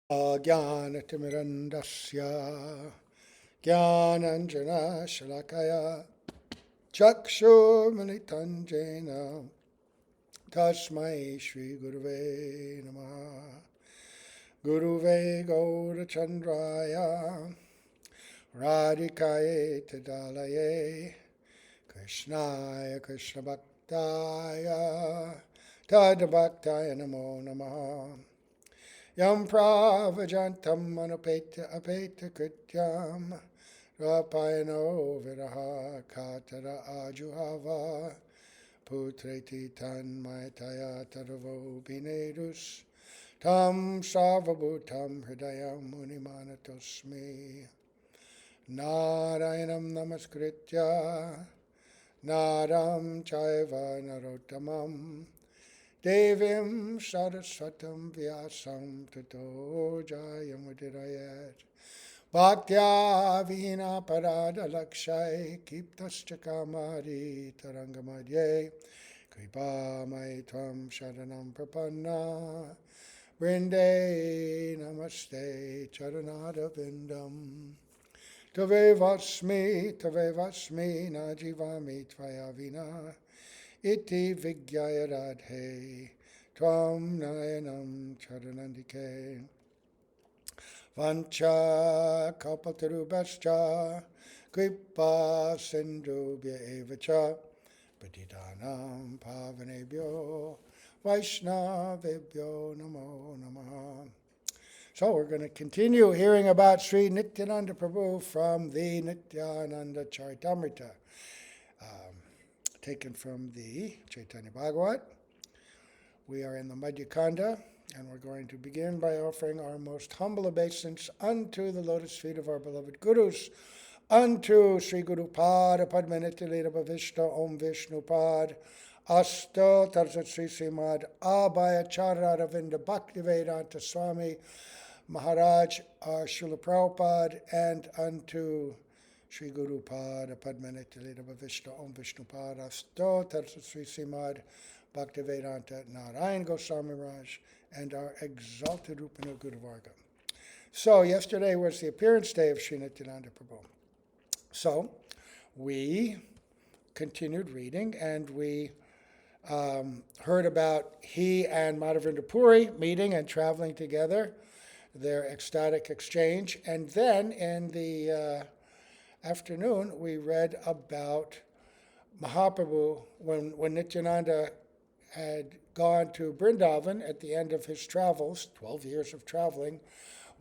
Jnanatimirandasya Jnananjana Shalakaya Chakshurmanitanjena Tasmai Shri Guruve Namaha Guruve Gaurachandraya Radhikaye Tadalaye Krishnaya Krishna Bhaktaya Tadbhaktaya Namo Namaha Yam Pravajantam Manupeta Apeta Krityam Rapayano Viraha Katara Ajuhava Putreti Tanmayataya Taravo Binedus Tam Sarvabhutam Hridayam Munimanatosmi Narayanam Namaskritya Naram Chaiva Narottamam Devim Saraswatam Vyasam Tato Jayamudirayat Bhaktya Vihina Parada Lakshay Kiptascha Kamari Tarangamadye Kripa Mai Tvam Sharanam Prapanna Vrinde Namaste Charanada Vindam Tave Vasmi Najivami Tvaya Vina Iti Vigyaya Radhe Tvam Nayanam Charanandike Vancha Kalpatarubhascha Kripa Sindhubhya Evacha Patitanam Pavanebhyo Vaishnavebhyo Namo Namaha. So we're going to continue hearing about Sri Nityananda Prabhu from the Nityananda Caritamrta, taken from the Chaitanya Bhagavat. We are in the Madhya Kanda, and we're going to begin by offering our most humble obeisance unto the lotus feet of our beloved Gurus, unto Sri Guru Pada Padmaniti Leda Bhavishta Om Vishnu Pad Asto Tarsat Sri Srimad Abhaya Charya Ravinda Bhaktivedanta Swami Maharaj Srila Prabhupada, and unto Sri Guru Pada Padmaniti Leda Bhavishta Om Vishnu Pad Asto Tarsat Sri Srimad Bhaktivedanta Narayan Goswami Raj, and our exalted Rupana Guru Varga. So yesterday was the appearance day of Sri Nityananda Prabhu. So we continued reading, and we heard about he and Madhavendra Puri meeting and traveling together, their ecstatic exchange. And then in the afternoon, we read about Mahaprabhu when Nityananda had gone to Vrindavan at the end of his travels, 12 years of traveling,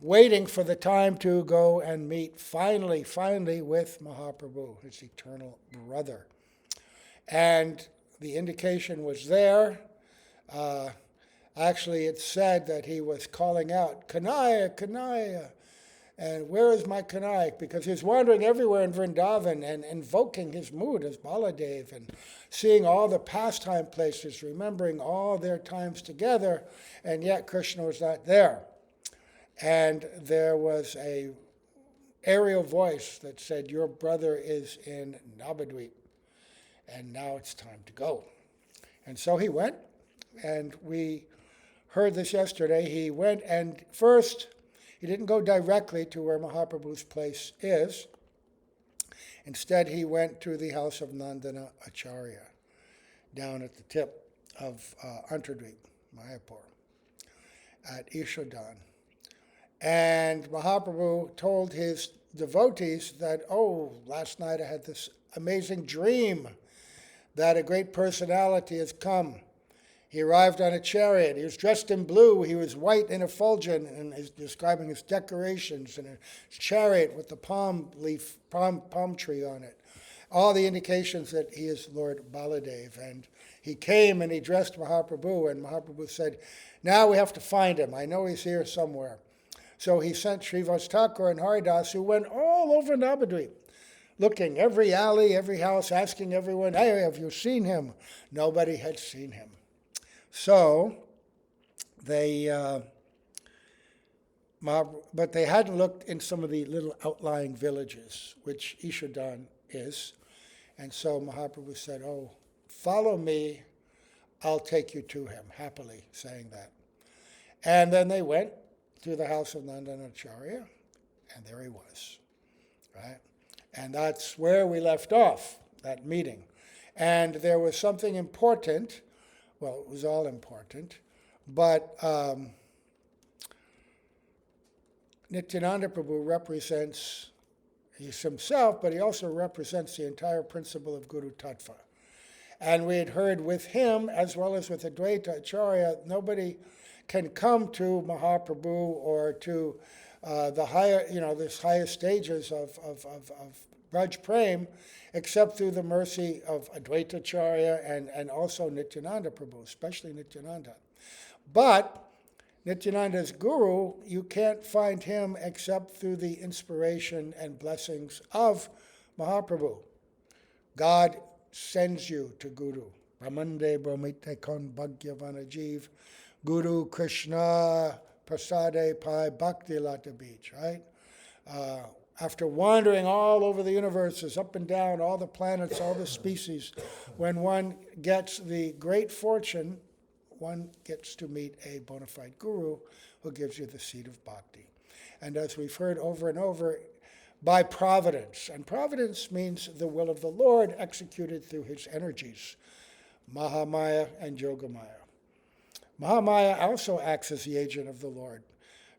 waiting for the time to go and meet finally with Mahaprabhu, his eternal brother. And the indication was there. Actually, it said that he was calling out, Kanaya, Kanaya, and where is my Kanaya? Because he's wandering everywhere in Vrindavan and invoking his mood as Baladev and seeing all the pastime places, remembering all their times together, and yet Krishna was not there. And there was a aerial voice that said, your brother is in Navadvip, and now it's time to go. And so he went, and we heard this yesterday. He went, and first, he didn't go directly to where Mahaprabhu's place is. Instead, he went to the house of Nandana Acharya, down at the tip of Antardvip, Mayapur, at Ishodan. And Mahaprabhu told his devotees that, last night I had this amazing dream that a great personality has come. He arrived on a chariot. He was dressed in blue. He was white and effulgent, and he's describing his decorations and a chariot with the palm tree on it. All the indications that he is Lord Baladev. And he came and he dressed Mahaprabhu, and Mahaprabhu said, now we have to find him. I know he's here somewhere. So he sent Srivas Thakur and Haridas, who went all over Navadvip, looking every alley, every house, asking everyone, hey, have you seen him? Nobody had seen him. So but they hadn't looked in some of the little outlying villages, which Ishodan is. And so Mahaprabhu said, follow me, I'll take you to him, happily saying that. And then they went to the house of Nandanacharya, and there he was, right? And that's where we left off, that meeting. And there was something important, well, it was all important, but Nityananda Prabhu represents, he's himself, but he also represents the entire principle of Guru Tattva. And we had heard with him, as well as with Advaita Acharya, nobody can come to Mahaprabhu or to the higher, this highest stages of Braj Prem, except through the mercy of Advaita Acharya and also Nityananda Prabhu, especially Nityananda. But Nityananda's guru, you can't find him except through the inspiration and blessings of Mahaprabhu. God sends you to Guru. Brahmande Brahmite Kon Bhagyavana Jeev, Guru Krishna Prasade Pai Bhakti Lata Beach, right? After wandering all over the universes, up and down, all the planets, all the species, when one gets the great fortune, one gets to meet a bona fide guru who gives you the seed of bhakti. And as we've heard over and over, by providence. And providence means the will of the Lord executed through his energies, Mahamaya and Yogamaya. Mahamaya also acts as the agent of the Lord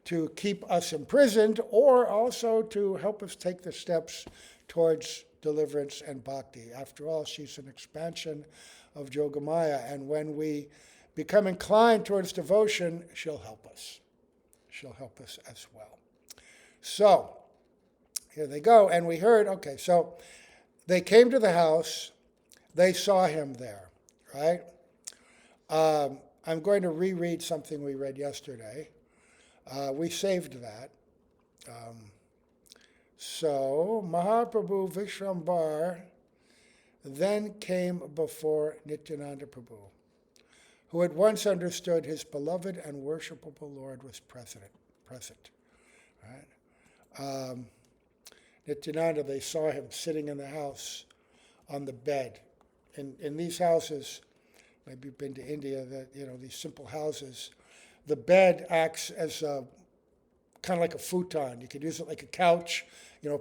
to keep us imprisoned or also to help us take the steps towards deliverance and bhakti. After all, she's an expansion of Yogamaya, and when we become inclined towards devotion, she'll help us. She'll help us as well. So, here they go, and we heard, okay, so they came to the house, they saw him there, right? I'm going to reread something we read yesterday. We saved that. So, Mahaprabhu Vishrambar then came before Nityananda Prabhu, who at once understood his beloved and worshipable Lord was present. Right? Nityananda, they saw him sitting in the house on the bed. In these houses, maybe you've been to India, these simple houses, the bed acts as kind of like a futon. You could use it like a couch,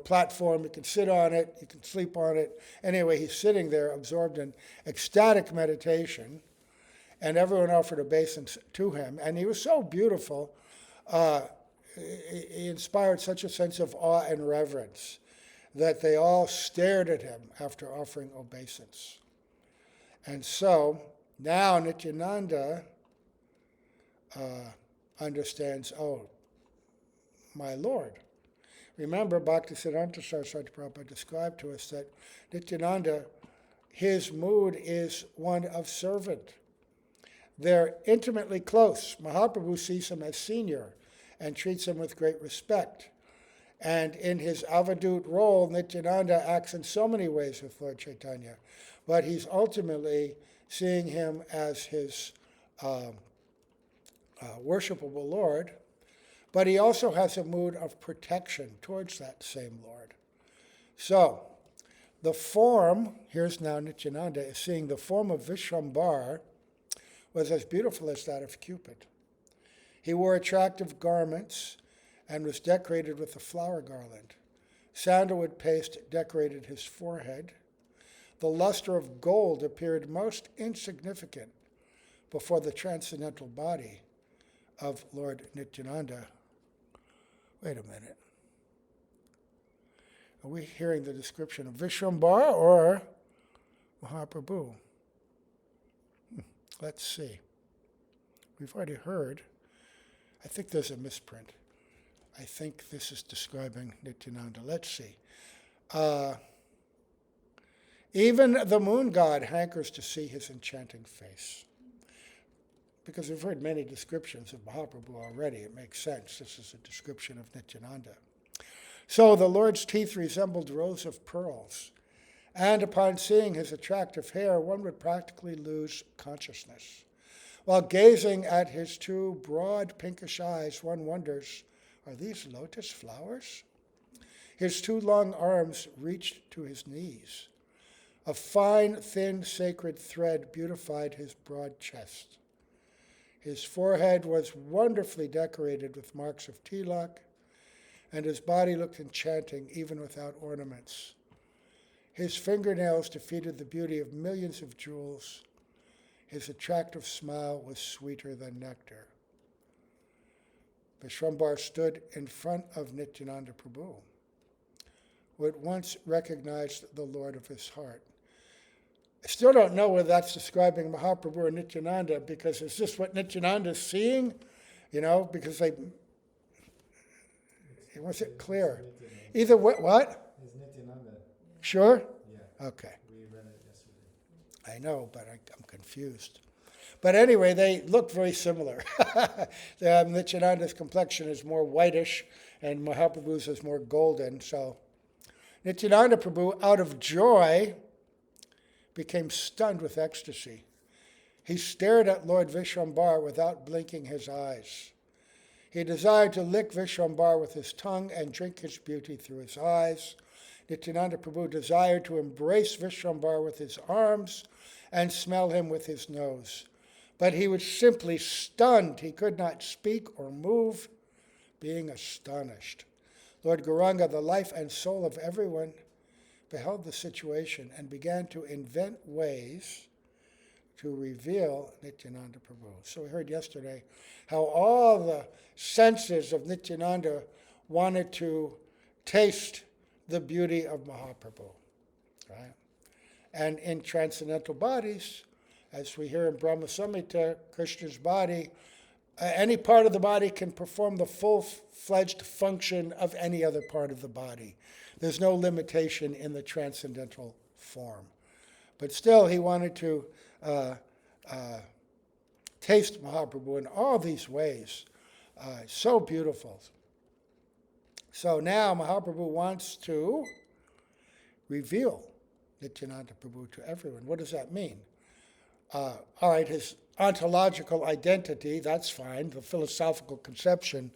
platform. You can sit on it, you can sleep on it. Anyway, he's sitting there absorbed in ecstatic meditation, and everyone offered obeisance to him. And he was so beautiful. He inspired such a sense of awe and reverence that they all stared at him after offering obeisance. And so now Nityananda understands, oh, my Lord. Remember, Bhaktisiddhanta Saraswati Prabhupada described to us that Nityananda, his mood is one of servant. They're intimately close. Mahaprabhu sees him as senior and treats him with great respect. And in his avadut role, Nityananda acts in so many ways with Lord Chaitanya, but he's ultimately seeing him as his worshipable Lord, but he also has a mood of protection towards that same Lord. So, the form, here's now Nityananda, is seeing the form of Vishrambar was as beautiful as that of Cupid. He wore attractive garments and was decorated with a flower garland. Sandalwood paste decorated his forehead. The luster of gold appeared most insignificant before the transcendental body of Lord Nityananda. Wait a minute. Are we hearing the description of Vishrambar or Mahaprabhu? Let's see. We've already heard. I think there's a misprint. I think this is describing Nityananda. Let's see. Even the moon god hankers to see his enchanting face. Because we've heard many descriptions of Mahaprabhu already. It makes sense. This is a description of Nityananda. So the Lord's teeth resembled rows of pearls. And upon seeing his attractive hair, one would practically lose consciousness. While gazing at his two broad pinkish eyes, one wonders, are these lotus flowers? His two long arms reached to his knees. A fine, thin, sacred thread beautified his broad chest. His forehead was wonderfully decorated with marks of tilak, and his body looked enchanting even without ornaments. His fingernails defeated the beauty of millions of jewels. His attractive smile was sweeter than nectar. Vishwambar stood in front of Nityananda Prabhu, who at once recognized the Lord of his heart. I still don't know whether that's describing Mahaprabhu or Nityananda, because is this what Nityananda is seeing? Because it wasn't clear. Either way, what? Is Nityananda. Sure? Yeah. Okay. We read it yesterday. I know, but I'm confused. But anyway, they look very similar. Nityananda's complexion is more whitish, and Mahaprabhu's is more golden. So Nityananda Prabhu, out of joy, became stunned with ecstasy. He stared at Lord Vishwambar without blinking his eyes. He desired to lick Vishwambar with his tongue and drink his beauty through his eyes. Nityananda Prabhu desired to embrace Vishwambar with his arms and smell him with his nose. But he was simply stunned. He could not speak or move, being astonished. Lord Gauranga, the life and soul of everyone, beheld the situation and began to invent ways to reveal Nityananda Prabhu. So we heard yesterday how all the senses of Nityananda wanted to taste the beauty of Mahaprabhu, right? And in transcendental bodies, as we hear in Brahma Samhita, Krishna's body, any part of the body can perform the full-fledged function of any other part of the body. There's no limitation in the transcendental form. But still, he wanted to taste Mahaprabhu in all these ways. So beautiful. So now Mahaprabhu wants to reveal Nityananda Prabhu to everyone. What does that mean? All right, his ontological identity, that's fine, the philosophical conception.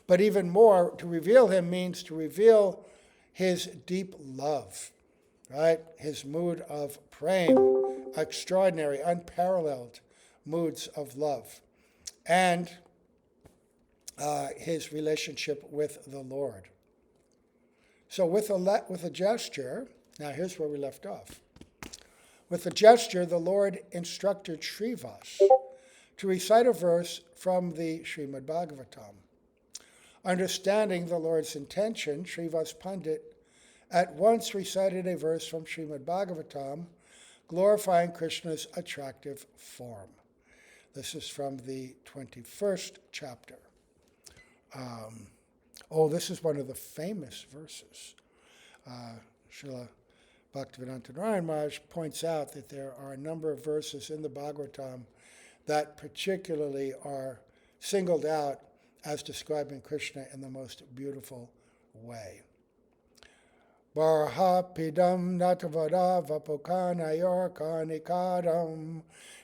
But even more, to reveal him means to reveal his deep love, right? His mood of prema, extraordinary, unparalleled moods of love, and his relationship with the Lord. So with a gesture, now here's where we left off. With a gesture, the Lord instructed Srivas to recite a verse from the Srimad Bhagavatam. Understanding the Lord's intention, Srivas Pandit at once recited a verse from Srimad Bhagavatam, glorifying Krishna's attractive form. This is from the 21st chapter. This is one of the famous verses. Srila Bhaktivedanta Narayana Maharaj points out that there are a number of verses in the Bhagavatam that particularly are singled out as describing Krishna in the most beautiful way. Barhapidam natavada vapokanayor kanikaram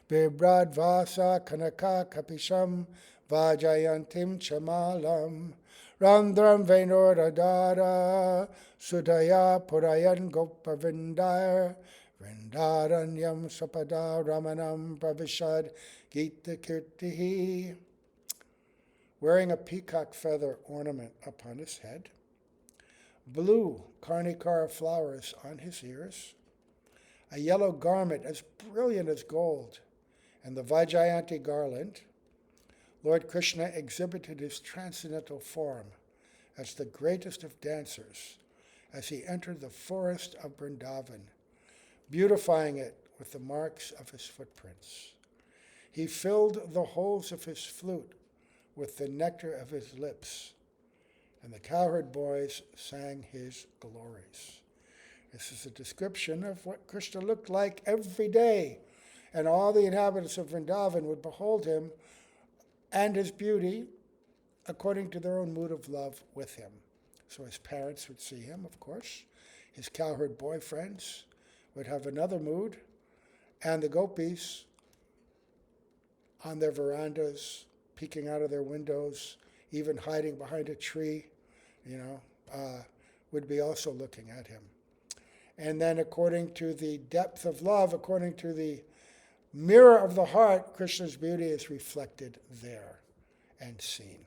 bibradvasa kanaka kapisham vajayantim chamalam randram venoradara sudaya purayan gopavindar vrindaranyam sapada ramanam pravishad gita kirtihi. Wearing a peacock feather ornament upon his head, blue karnikara flowers on his ears, a yellow garment as brilliant as gold, and the Vaijayanti garland, Lord Krishna exhibited his transcendental form as the greatest of dancers as he entered the forest of Vrindavan, beautifying it with the marks of his footprints. He filled the holes of his flute with the nectar of his lips, and the cowherd boys sang his glories. This is a description of what Krishna looked like every day, and all the inhabitants of Vrindavan would behold him and his beauty according to their own mood of love with him. So his parents would see him, of course. His cowherd boyfriends would have another mood, and the gopis on their verandas, peeking out of their windows, even hiding behind a tree, would be also looking at him. And then according to the depth of love, according to the mirror of the heart, Krishna's beauty is reflected there and seen.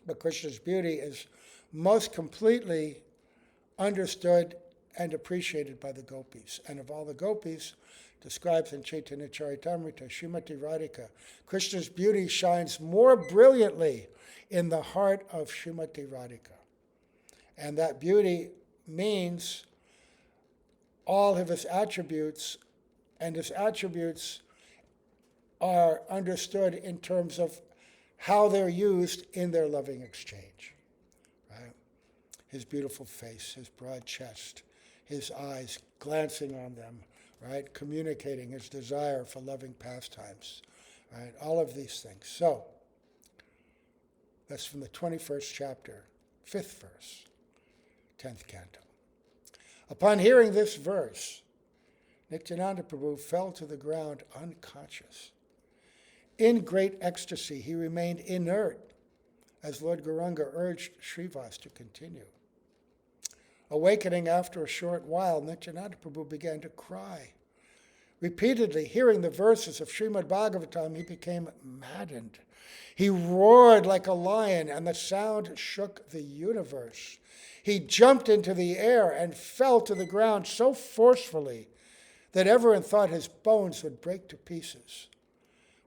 But Krishna's beauty is most completely understood and appreciated by the gopis. And of all the gopis, describes in Chaitanya Caritamrta, Srimati Radhika, Krishna's beauty shines more brilliantly in the heart of Srimati Radhika. And that beauty means all of his attributes, and his attributes are understood in terms of how they're used in their loving exchange. Right? His beautiful face, his broad chest, his eyes glancing on them, right? Communicating his desire for loving pastimes, right? All of these things. So, that's from the 21st chapter, 5th verse, 10th canto. Upon hearing this verse, Nityananda Prabhu fell to the ground unconscious. In great ecstasy, he remained inert as Lord Gauranga urged Srivas to continue. Awakening after a short while, Nityananda Prabhu began to cry. Repeatedly hearing the verses of Srimad Bhagavatam, he became maddened. He roared like a lion, and the sound shook the universe. He jumped into the air and fell to the ground so forcefully that everyone thought his bones would break to pieces.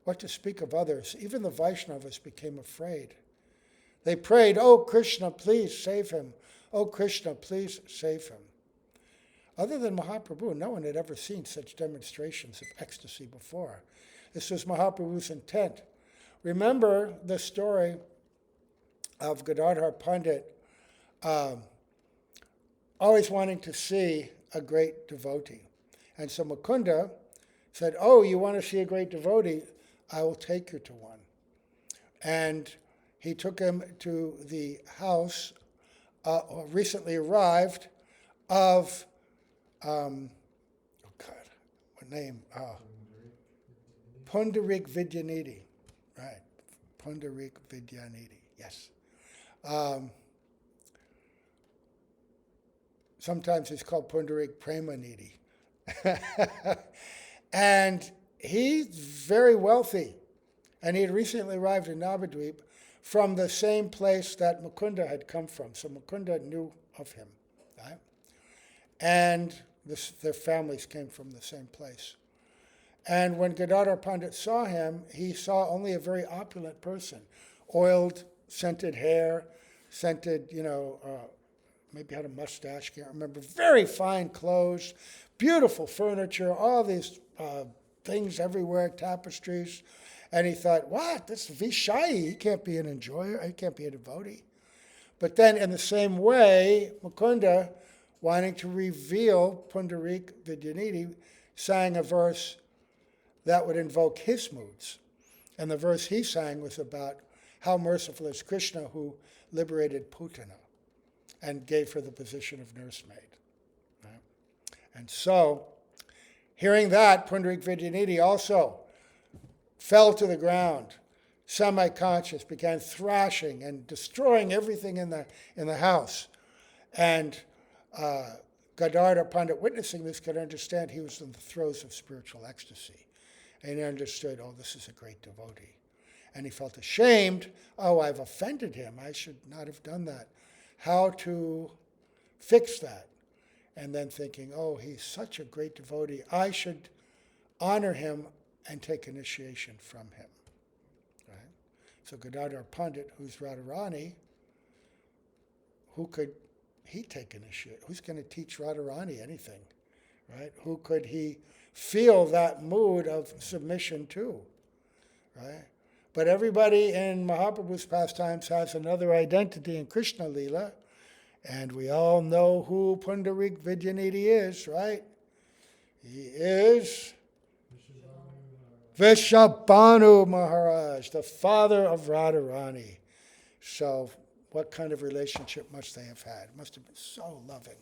What to speak of others? Even the Vaishnavas became afraid. They prayed, "Oh Krishna, please save him. Oh Krishna, please save him." Other than Mahaprabhu, no one had ever seen such demonstrations of ecstasy before. This was Mahaprabhu's intent. Remember the story of Gadadhar Pandit always wanting to see a great devotee. And so Mukunda said, "Oh, you want to see a great devotee? I will take you to one." And he took him to the house, recently arrived, of, what name? Pundarik Vidyanidhi. Right, Pundarik Vidyanidhi, yes. Sometimes it's called Pundarik Premanidhi. And he's very wealthy. And he had recently arrived in Navadvip from the same place that Mukunda had come from. So Mukunda knew of him. Right? And their families came from the same place. And when Gadadhar Pandit saw him, he saw only a very opulent person. Oiled, scented hair, scented, maybe had a mustache, can't remember. Very fine clothes, beautiful furniture, all these things everywhere, tapestries. And he thought, what? This Vishai, he can't be an enjoyer, he can't be a devotee. But then in the same way, Mukunda, wanting to reveal Pundarik Vidyanidhi, sang a verse that would invoke his moods. And the verse he sang was about how merciful is Krishna who liberated Putana and gave her the position of nursemaid. Right? And so, hearing that, Pundarik Vidyanidhi also fell to the ground, semi-conscious, began thrashing and destroying everything in the house. And Gadadhar Pandit, witnessing this, could understand he was in the throes of spiritual ecstasy. And he understood, oh, this is a great devotee. And he felt ashamed. Oh, I've offended him. I should not have done that. How to fix that? And then thinking, oh, he's such a great devotee. I should honor him and take initiation from him. Right? So Gadadhar Pandit, who's Radharani, who could he take initiation? Who's going to teach Radharani anything? Right? Who could he feel that mood of submission to? Right? But everybody in Mahaprabhu's pastimes has another identity in Krishna Leela, and we all know who Pundarik Vidyanidhi is, right? He is Vrishabhanu Maharaj, the father of Radharani. So what kind of relationship must they have had? It must have been so loving.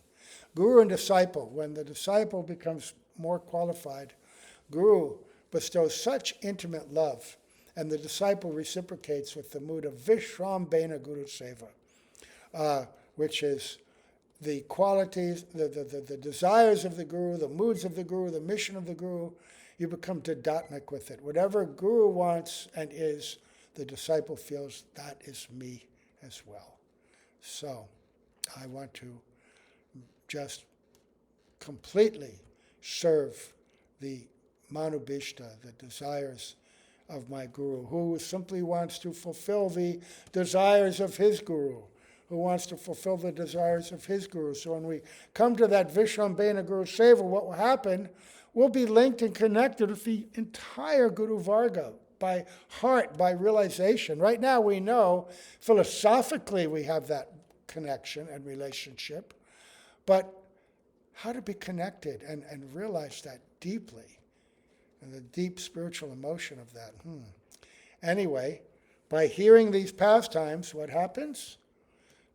Guru and disciple, when the disciple becomes more qualified, Guru bestows such intimate love, and the disciple reciprocates with the mood of Vishrambena Guru Seva, which is the qualities, the desires of the Guru, the moods of the Guru, the mission of the Guru. you become didatmic with it. Whatever Guru wants and is, the disciple feels that is me as well. So I want to just completely serve the manubhishta, the desires of my Guru, who simply wants to fulfill the desires of his Guru, who wants to fulfill the desires of his Guru. So when we come to that Vishrambhena Guru Seva, what will happen, we'll be linked and connected with the entire Guru Varga, by heart, by realization. Right now we know, philosophically we have that connection and relationship, but how to be connected and realize that deeply, and the deep spiritual emotion of that. Anyway, by hearing these pastimes, what happens?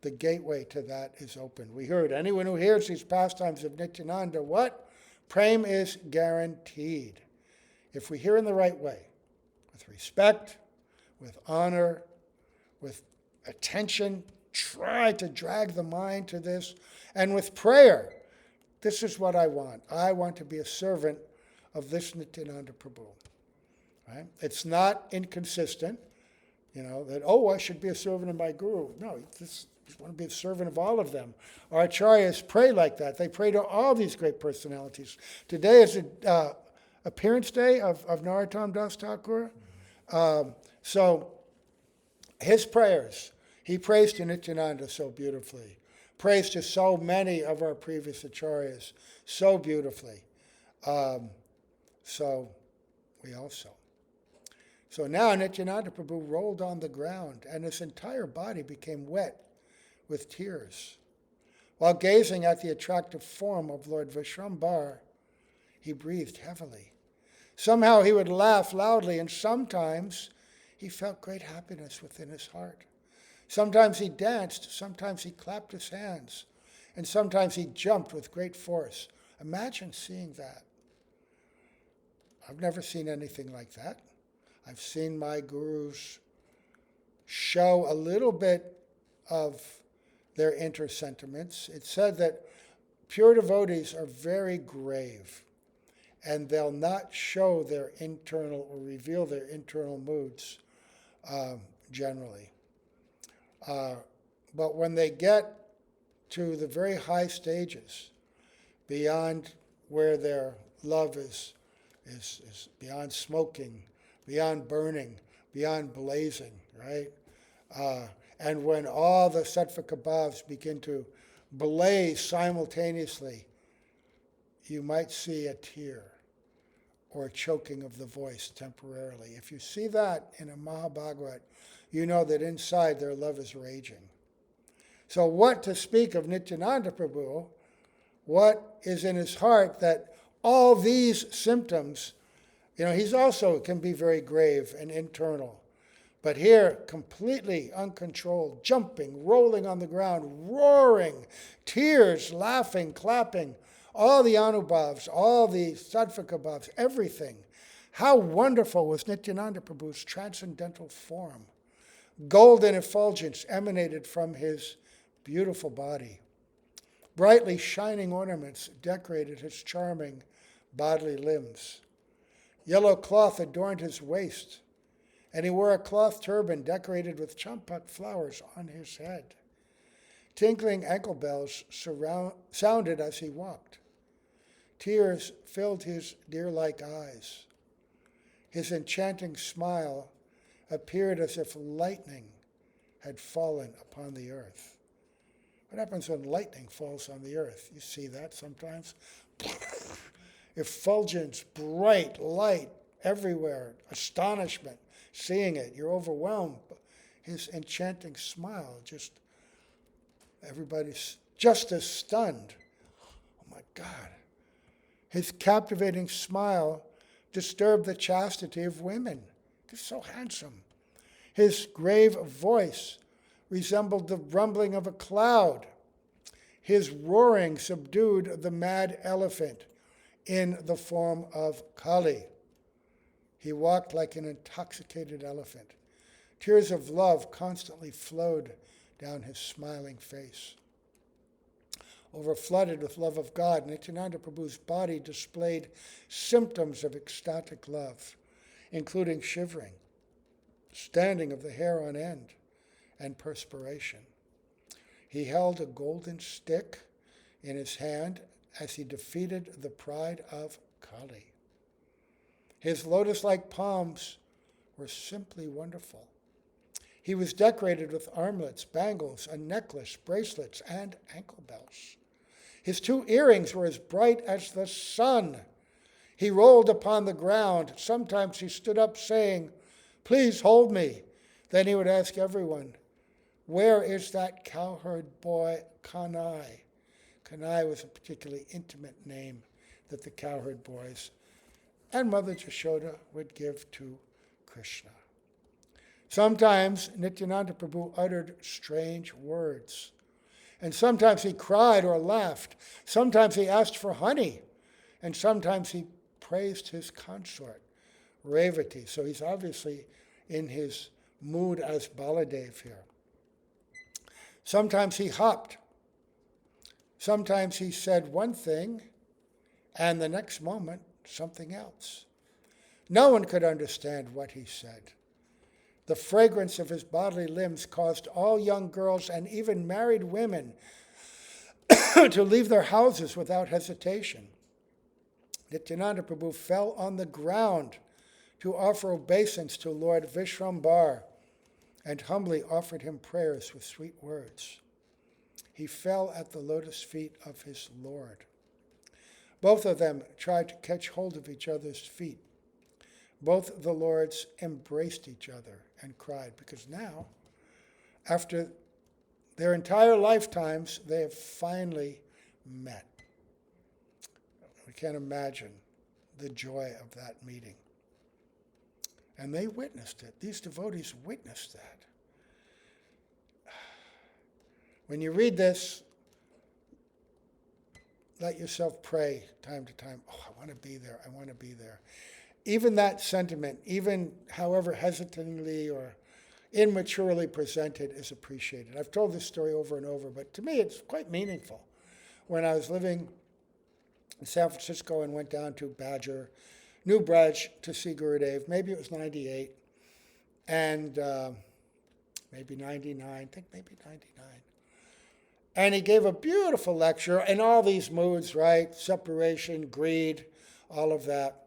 The gateway to that is open. We heard, anyone who hears these pastimes of Nityananda, what? Prem is guaranteed. If we hear in the right way, with respect, with honor, with attention, try to drag the mind to this, and with prayer. This is what I want. I want to be a servant of this Nityananda Prabhu. Right? It's not inconsistent, that, I should be a servant of my Guru. No, you want to be a servant of all of them. Our acharyas pray like that. They pray to all these great personalities. Today is the appearance day of Narottam Das Thakur. So his prayers, he prays to Nityananda so beautifully. Prays to so many of our previous acharyas so beautifully. So we also. So now Nityananda Prabhu rolled on the ground and his entire body became wet with tears. While gazing at the attractive form of Lord Vishrambar, he breathed heavily. Somehow he would laugh loudly, and sometimes he felt great happiness within his heart. Sometimes he danced, sometimes he clapped his hands, and sometimes he jumped with great force. Imagine seeing that. I've never seen anything like that. I've seen my gurus show a little bit of their inner sentiments. It's said that pure devotees are very grave, and they'll not show their internal or reveal their internal moods generally. But when they get to the very high stages, beyond where their love is beyond smoking, beyond burning, beyond blazing, right? And when all the sattvika bhavs begin to blaze simultaneously, you might see a tear or a choking of the voice temporarily. If you see that in a Mahabhagavat, you know that inside their love is raging. So what to speak of Nityananda Prabhu? What is in his heart that all these symptoms, he's also can be very grave and internal. But here, completely uncontrolled, jumping, rolling on the ground, roaring, tears, laughing, clapping, all the Anubhavs, all the Sattvika bhavs, everything. How wonderful was Nityananda Prabhu's transcendental form. Golden effulgence emanated from his beautiful body. Brightly shining ornaments decorated his charming bodily limbs. Yellow cloth adorned his waist, and he wore a cloth turban decorated with champak flowers on his head. Tinkling ankle bells sounded as he walked. Tears filled his deer-like eyes. His enchanting smile appeared as if lightning had fallen upon the earth. What happens when lightning falls on the earth? You see that sometimes? Effulgence, bright light everywhere, astonishment, seeing it. You're overwhelmed. His enchanting smile, everybody's just as stunned. Oh my God. His captivating smile disturbed the chastity of women. He's so handsome. His grave voice resembled the rumbling of a cloud. His roaring subdued the mad elephant in the form of Kali. He walked like an intoxicated elephant. Tears of love constantly flowed down his smiling face. Overflooded with love of God, Nityananda Prabhu's body displayed symptoms of ecstatic love, including shivering, standing of the hair on end, and perspiration. He held a golden stick in his hand as he defeated the pride of Kali. His lotus-like palms were simply wonderful. He was decorated with armlets, bangles, a necklace, bracelets, and ankle bells. His 2 earrings were as bright as the sun. He rolled upon the ground. Sometimes he stood up saying, "Please hold me." Then he would ask everyone, "Where is that cowherd boy, Kanai?" Kanai was a particularly intimate name that the cowherd boys and Mother Yashoda would give to Krishna. Sometimes Nityananda Prabhu uttered strange words. And sometimes he cried or laughed. Sometimes he asked for honey. And sometimes he praised his consort, Revati. So he's obviously in his mood as Baladev here. Sometimes he hopped. Sometimes he said one thing, and the next moment, something else. No one could understand what he said. The fragrance of his bodily limbs caused all young girls and even married women to leave their houses without hesitation. Nityananda Prabhu fell on the ground to offer obeisance to Lord Vishrambar and humbly offered him prayers with sweet words. He fell at the lotus feet of his Lord. Both of them tried to catch hold of each other's feet. Both the Lords embraced each other and cried, because now, after their entire lifetimes, they have finally met. We can't imagine the joy of that meeting. And they witnessed it. These devotees witnessed that. When you read this, let yourself pray time to time. Oh, I want to be there. I want to be there. Even that sentiment, even however hesitantly or immaturely presented, is appreciated. I've told this story over and over, but to me it's quite meaningful. When I was living in San Francisco and went down to Badger, New Braj, to see Gurudev, maybe it was 98, and maybe 99, I think maybe 99. And he gave a beautiful lecture in all these moods, right? Separation, greed, all of that.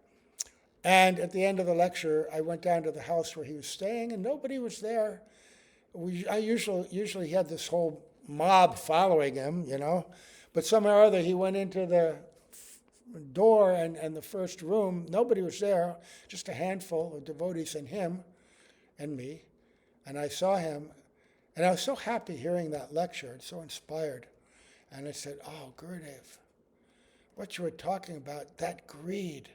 And at the end of the lecture, I went down to the house where he was staying, and nobody was there. I usually had this whole mob following him, you know. But somehow or other, he went into the door and the first room. Nobody was there, just a handful of devotees and him and me. And I saw him, and I was so happy hearing that lecture, and so inspired. And I said, "Oh, Gurudev, what you were talking about, that greed,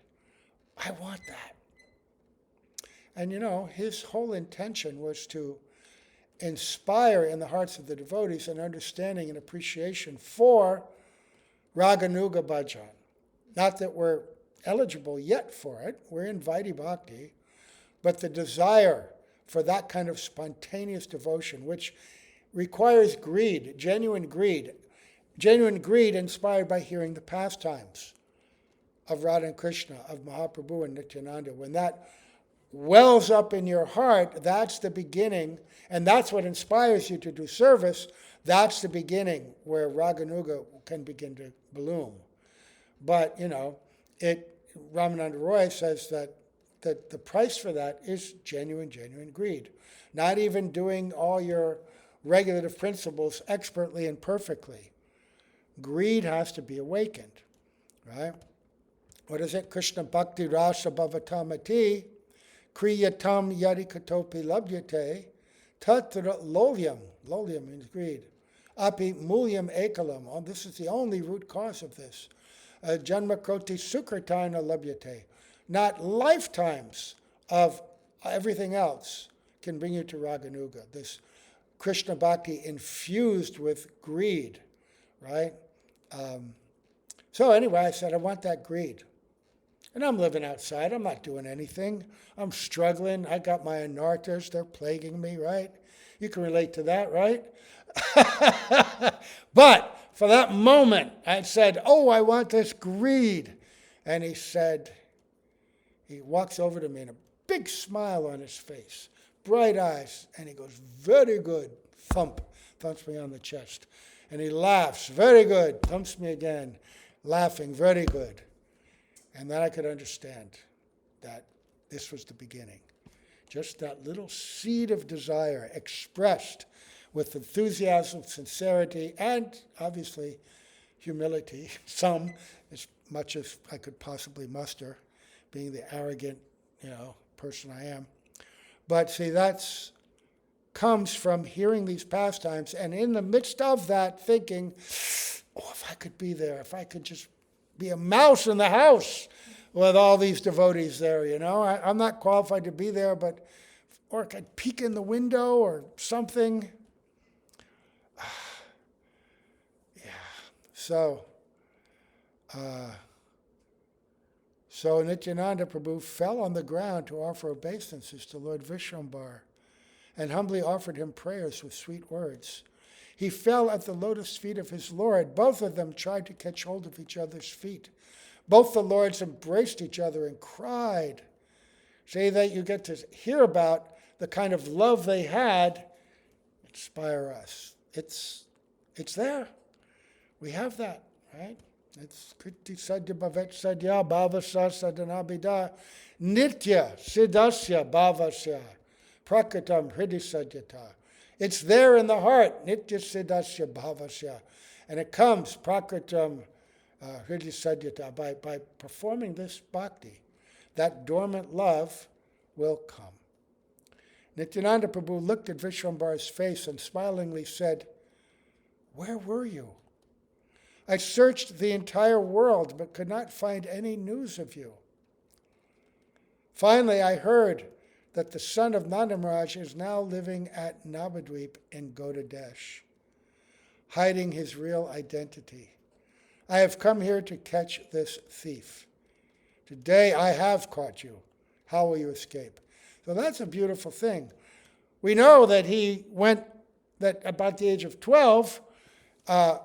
I want that." And you know, his whole intention was to inspire in the hearts of the devotees an understanding and appreciation for Raganuga Bhajan. Not that we're eligible yet for it, we're in Vaidhi Bhakti, but the desire for that kind of spontaneous devotion, which requires greed inspired by hearing the pastimes of Radha and Krishna, of Mahaprabhu and Nityananda. When that wells up in your heart, that's the beginning, and that's what inspires you to do service. That's the beginning where Raganuga can begin to bloom. But, you know, Ramananda Roy says that the price for that is genuine greed. Not even doing all your regulative principles expertly and perfectly. Greed has to be awakened, right? What is it? Krishna Bhakti Rasa Bhavatamati Kriyatam Yadikatopi Labhyate Tatra Lolyam. Lolyam means greed. Api Mulyam Ekalam. Oh, this is the only root cause of this. Janma Kroti Sukratana Labhyate. Not lifetimes of everything else can bring you to Raganuga. This Krishna Bhakti infused with greed, right? So anyway, I said, I want that greed. And I'm living outside. I'm not doing anything. I'm struggling. I got my anarthas. They're plaguing me, right? You can relate to that, right? But for that moment, I said, oh, I want this greed. And he said, he walks over to me and a big smile on his face, bright eyes, and he goes, very good, thump, thumps me on the chest. And he laughs, very good, thumps me again, laughing, very good. And then I could understand that this was the beginning. Just that little seed of desire expressed with enthusiasm, sincerity, and obviously humility, some, as much as I could possibly muster, being the arrogant, person I am. But see, that's comes from hearing these pastimes, and in the midst of that, thinking, oh, if I could be there, if I could just be a mouse in the house with all these devotees there, I'm not qualified to be there, or I could peek in the window or something. So Nityananda Prabhu fell on the ground to offer obeisances to Lord Vishwambar and humbly offered him prayers with sweet words. He fell at the lotus feet of his Lord. Both of them tried to catch hold of each other's feet. Both the Lords embraced each other and cried. Say that you get to hear about the kind of love they had, inspire us. It's there. We have that, right? It's kriti sadhya bhavet sadhya bhavasya sadhanabhida nitya siddhasya bhavasya prakritam hridi sadhyata. It's there in the heart, nitya siddhasya bhavasya. And it comes, prakritam hridi sadhyata, by performing this bhakti. That dormant love will come. Nityananda Prabhu looked at Vishwambar's face and smilingly said, where were you? I searched the entire world but could not find any news of you. Finally, I heard that the son of Nanda Maharaj is now living at Navadvip in Godadesh, hiding his real identity. I have come here to catch this thief. Today I have caught you. How will you escape? So that's a beautiful thing. We know that he went, that about the age of 12, a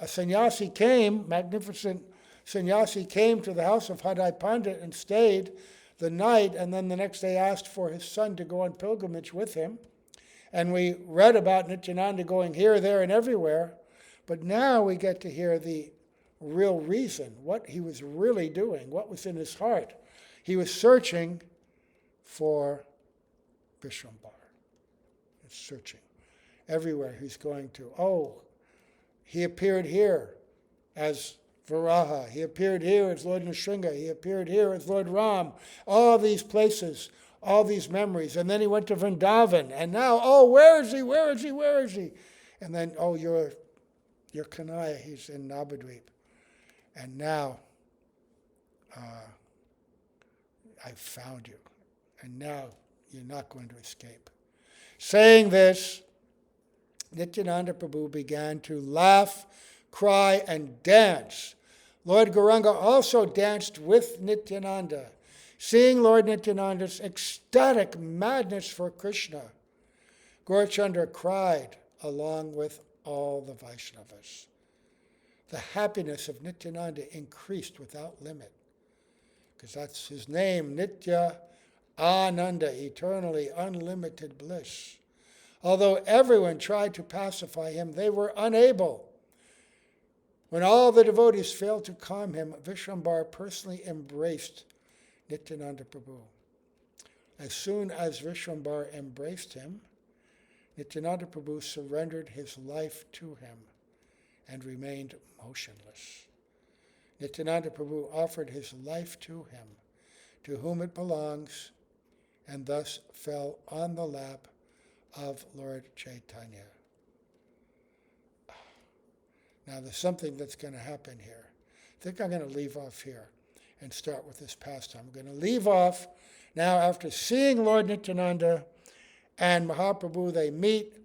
sannyasi came, magnificent sannyasi came to the house of Hadai Pandit and stayed the night, and then the next day asked for his son to go on pilgrimage with him. And we read about Nityananda going here, there, and everywhere, but now we get to hear the real reason, what he was really doing, what was in his heart. He was searching for Vishwambar. He's searching. Everywhere he's going to. Oh, he appeared here as Varaha. He appeared here as Lord Nrsimha. He appeared here as Lord Ram. All these places, all these memories. And then he went to Vrindavan. And now, oh, where is he? Where is he? Where is he? And then, oh, you're Kanaya. He's in Navadvip. And now, I've found you. And now you're not going to escape. Saying this, Nityananda Prabhu began to laugh, cry, and dance. Lord Gauranga also danced with Nityananda. Seeing Lord Nityananda's ecstatic madness for Krishna, Gaurachandra cried along with all the Vaishnavas. The happiness of Nityananda increased without limit, because that's his name, Nitya Ananda, eternally unlimited bliss. Although everyone tried to pacify him, they were unable. When all the devotees failed to calm him, Vishwambar personally embraced Nityananda Prabhu. As soon as Vishwambar embraced him, Nityananda Prabhu surrendered his life to him and remained motionless. Nityananda Prabhu offered his life to him, to whom it belongs, and thus fell on the lap of Lord Chaitanya. Now there's something that's going to happen here. I think I'm going to leave off here and start with this pastime. I'm going to leave off now after seeing Lord Nityananda and Mahaprabhu. They meet.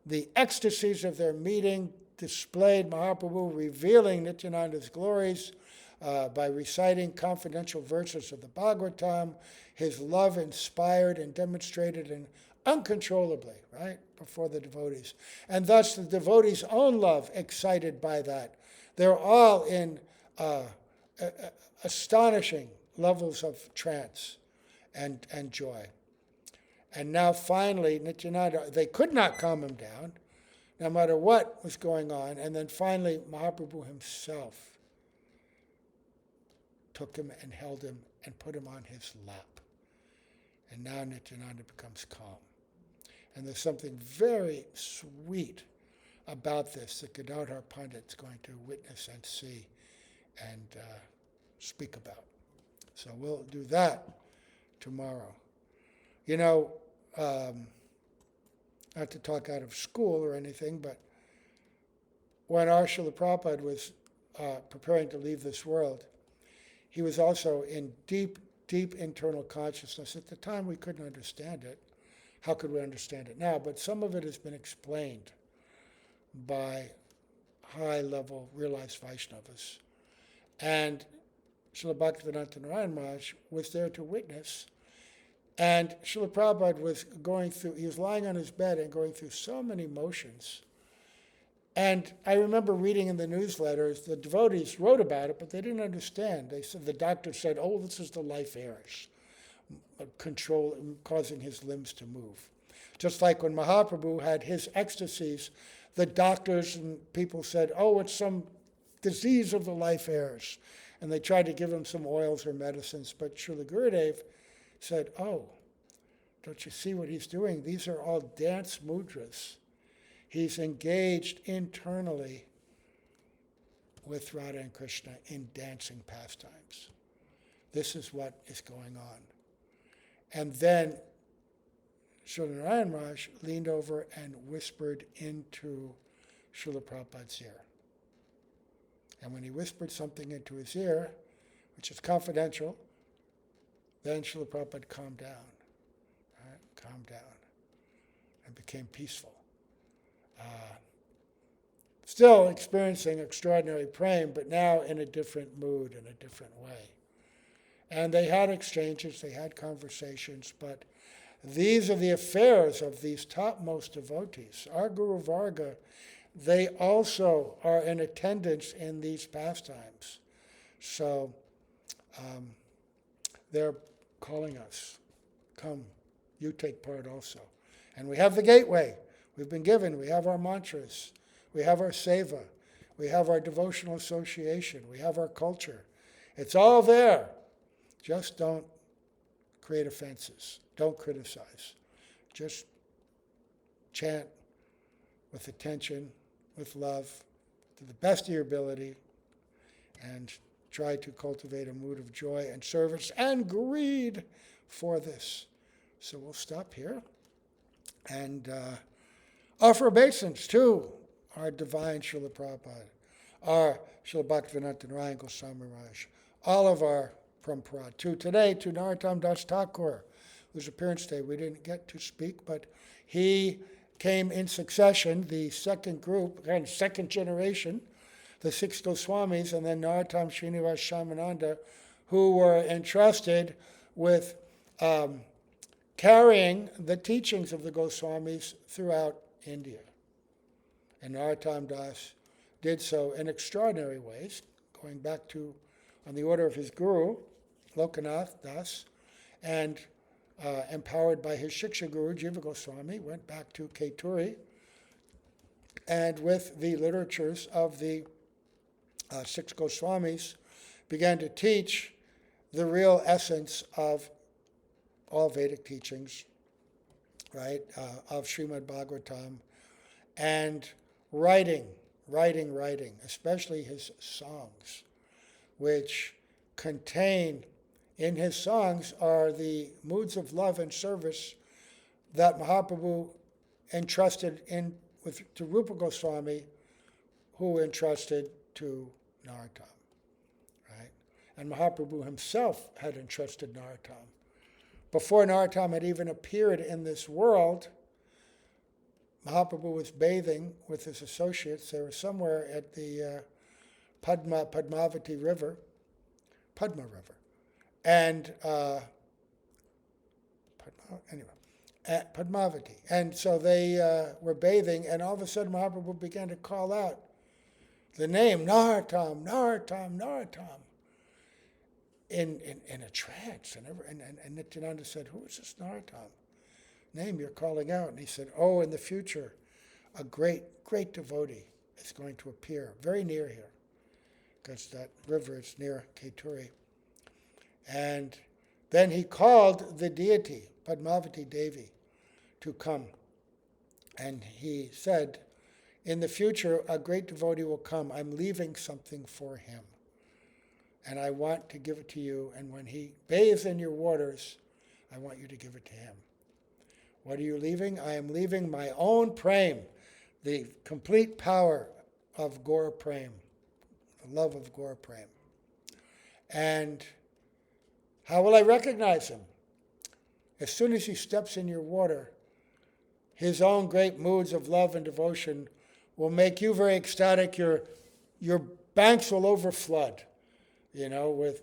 The ecstasies of their meeting displayed, Mahaprabhu revealing Nityananda's glories by reciting confidential verses of the Bhagavatam. His love inspired and demonstrated an uncontrollably, right, before the devotees. And thus the devotees' own love excited by that. They're all in astonishing levels of trance and joy. And now finally, Nityananda, they could not calm him down, no matter what was going on. And then finally, Mahaprabhu himself took him and held him and put him on his lap. And now Nityananda becomes calm. And there's something very sweet about this that Gadadhar Pandit's going to witness and see and speak about. So we'll do that tomorrow. You know, not to talk out of school or anything, but when our Srila Prabhupada was preparing to leave this world, he was also in deep, deep internal consciousness. At the time, we couldn't understand it. How could we understand it now? But some of it has been explained by high-level realized Vaishnavas. And Srila Bhaktivedanta Narayan Maharaj was there to witness. And Srila Prabhupada was he was lying on his bed and going through so many motions. And I remember reading in the newsletters, the devotees wrote about it, but they didn't understand. They said, the doctor said, oh, this is the life airs, causing his limbs to move. Just like when Mahaprabhu had his ecstasies, the doctors and people said, oh, it's some disease of the life airs. And they tried to give him some oils or medicines, but Srila Gurudev said, oh, don't you see what he's doing? These are all dance mudras. He's engaged internally with Radha and Krishna in dancing pastimes. This is what is going on. And then Srila Narayan Maharaj leaned over and whispered into Srila Prabhupada's ear. And when he whispered something into his ear, which is confidential, then Srila Prabhupada calmed down, right? Calmed down, and became peaceful. Still experiencing extraordinary prema, but now in a different mood, in a different way. And they had exchanges, they had conversations, but these are the affairs of these topmost devotees. Our Guru Varga, they also are in attendance in these pastimes. So they're calling us, come, you take part also. And we have the gateway. We've been given, we have our mantras, we have our seva, we have our devotional association, we have our culture. It's all there. Just don't create offenses. Don't criticize. Just chant with attention, with love, to the best of your ability, and try to cultivate a mood of joy and service and greed for this. So we'll stop here and offer obeisance to our divine Srila Prabhupada, our Srila Bhaktivedanta Narayan Goswami Maharaj, all of our Parampara. Today, to Narottam Das Thakur, whose appearance today we didn't get to speak, but he came in succession, the second group, again, second generation, the six Goswamis, and then Narottam Srinivas Shamananda, who were entrusted with carrying the teachings of the Goswamis throughout India. And Narottam Das did so in extraordinary ways, going back to, on the order of his guru, Lokanath Das, and empowered by his Shiksha Guru, Jiva Goswami, went back to Keturi, and with the literatures of the six Goswamis, began to teach the real essence of all Vedic teachings, right, of Srimad Bhagavatam, and writing, especially his songs, which contain, in his songs, are the moods of love and service that Mahaprabhu entrusted to Rupa Goswami, who entrusted to Narottam, right? And Mahaprabhu himself had entrusted Narottam. Before Narottam had even appeared in this world, Mahaprabhu was bathing with his associates. They were somewhere at the Padmavati River, Padma River. And at Padmavati. And so they were bathing, and all of a sudden Mahaprabhu began to call out the name, Narottam, Narottam, Narottam, in a trance. And Nityananda said, who is this Narottam name you're calling out? And he said, oh, in the future, a great, great devotee is going to appear very near here, because that river is near Keturi. And then he called the deity, Padmavati Devi, to come. And he said, in the future, a great devotee will come. I'm leaving something for him. And I want to give it to you. And when he bathes in your waters, I want you to give it to him. What are you leaving? I am leaving my own prem, the complete power of Gaura Prem, the love of Gaura Prem. And how will I recognize him? As soon as he steps in your water, his own great moods of love and devotion will make you very ecstatic. Your banks will overflood, with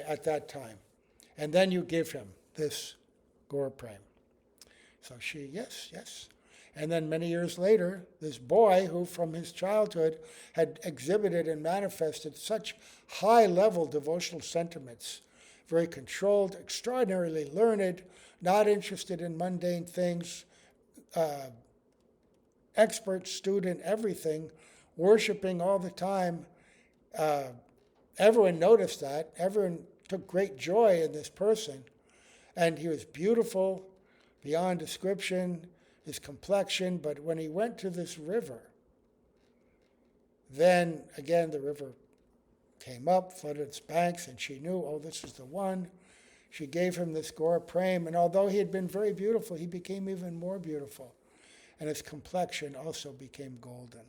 at that time. And then you give him this Gaura Prem. So she, yes. And then many years later, this boy who from his childhood had exhibited and manifested such high-level devotional sentiments, very controlled, extraordinarily learned, not interested in mundane things, expert student, everything, worshiping all the time. Everyone noticed that. Everyone took great joy in this person. And he was beautiful beyond description, his complexion. But when he went to this river, then again the river came up, flooded its banks, and she knew, oh, this is the one. She gave him this Gaura Prem, and although he had been very beautiful, he became even more beautiful. And his complexion also became golden.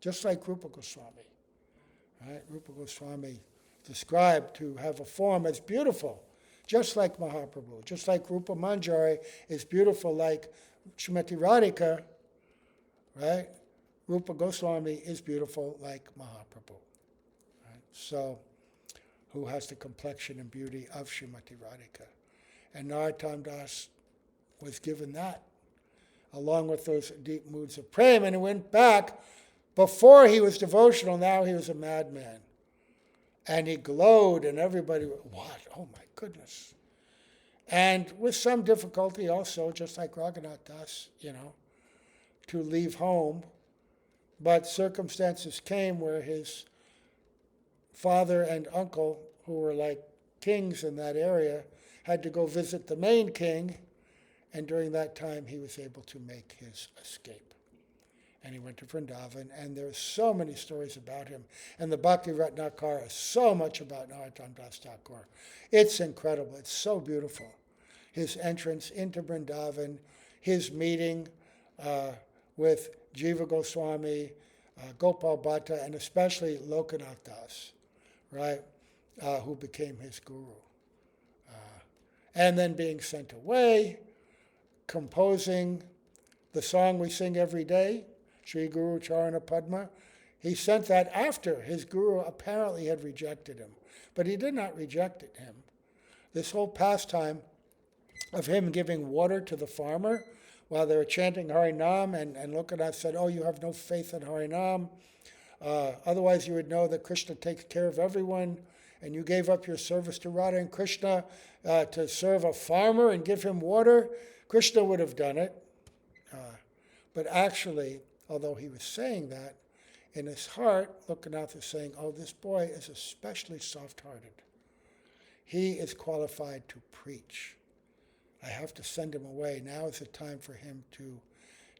Just like Rupa Goswami. Right? Rupa Goswami described to have a form as beautiful, just like Mahaprabhu. Just like Rupa Manjari is beautiful like Srimati Radhika, right? Rupa Goswami is beautiful like Mahaprabhu. Right? So, who has the complexion and beauty of Srimati Radhika. And Narottam Das was given that, along with those deep moods of prem. And he went back. Before he was devotional, now he was a madman. And he glowed, and everybody, what? Oh my goodness. And with some difficulty also, just like Raghunath Das, to leave home. But circumstances came where his father and uncle, who were like kings in that area, had to go visit the main king, and during that time he was able to make his escape. And he went to Vrindavan, and there's so many stories about him. And the Bhakti Ratnakara is so much about Narottam Das Thakur. It's incredible. It's so beautiful. His entrance into Vrindavan, his meeting with Jiva Goswami, Gopal Bhatta, and especially Lokanath Das, right, who became his guru. And then being sent away, composing the song we sing every day, Shri Guru Charana Padma. He sent that after his guru apparently had rejected him. But he did not reject him. This whole pastime of him giving water to the farmer while they were chanting Harinam, and Lokanath said, oh, you have no faith in Harinam. Otherwise you would know that Krishna takes care of everyone, and you gave up your service to Radha and Krishna to serve a farmer and give him water. Krishna would have done it. But actually, although he was saying that, in his heart, Lokanath is saying, oh, this boy is especially soft-hearted. He is qualified to preach. I have to send him away. Now is the time for him to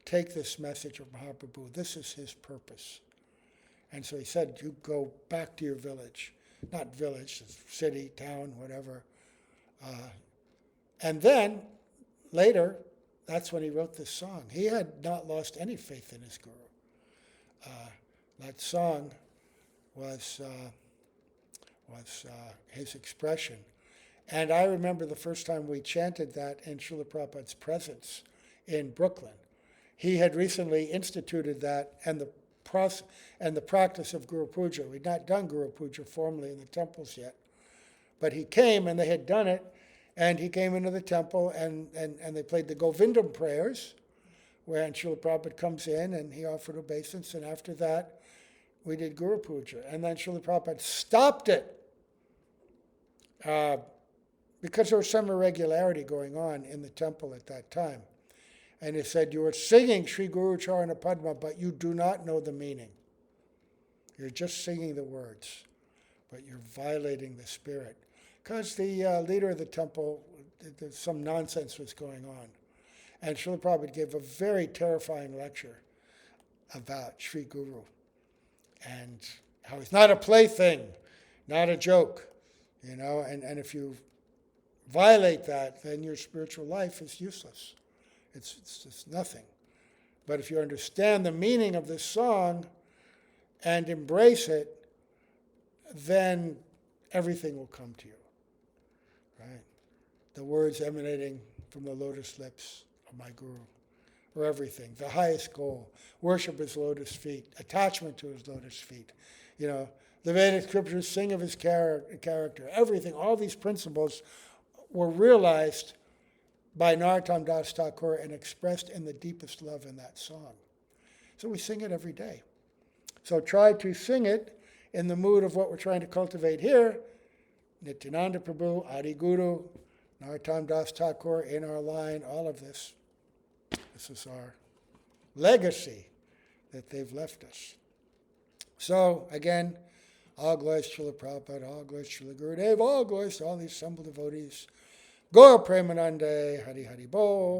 take this message of Mahaprabhu. This is his purpose. And so he said, you go back to your village. Not village, city, town, whatever. And then, later, that's when he wrote this song. He had not lost any faith in his guru. That song was his expression. And I remember the first time we chanted that in Srila Prabhupada's presence in Brooklyn. He had recently instituted that and the practice of Guru Puja. We'd not done Guru Puja formally in the temples yet. But he came and they had done it. And he came into the temple, and they played the Govindam prayers, where Srila Prabhupada comes in and he offered obeisance, and after that we did Guru Puja. And then Srila Prabhupada stopped it because there was some irregularity going on in the temple at that time. And he said, you are singing Sri Guru Charana Padma, but you do not know the meaning. You're just singing the words, but you're violating the spirit. Because the leader of the temple, some nonsense was going on. And Srila Prabhupada gave a very terrifying lecture about Sri Guru and how he's not a plaything, not a joke, and if you violate that, then your spiritual life is useless. It's just nothing. But if you understand the meaning of this song and embrace it, then everything will come to you. Right? The words emanating from the lotus lips of my Guru are everything. The highest goal. Worship his lotus feet. Attachment to his lotus feet. The Vedic scriptures sing of his character. Everything, all these principles were realized by Narottam Das Thakur and expressed in the deepest love in that song. So we sing it every day. So try to sing it in the mood of what we're trying to cultivate here. Nityananda Prabhu, Adi Guru, Narottam Das Thakur in our line, all of this. This is our legacy that they've left us. So again, all glories to Srila Prabhupada, all glories to Srila Gurudev, all glories to all these assembled devotees. Gaur Premanande, Hari Hari Bol.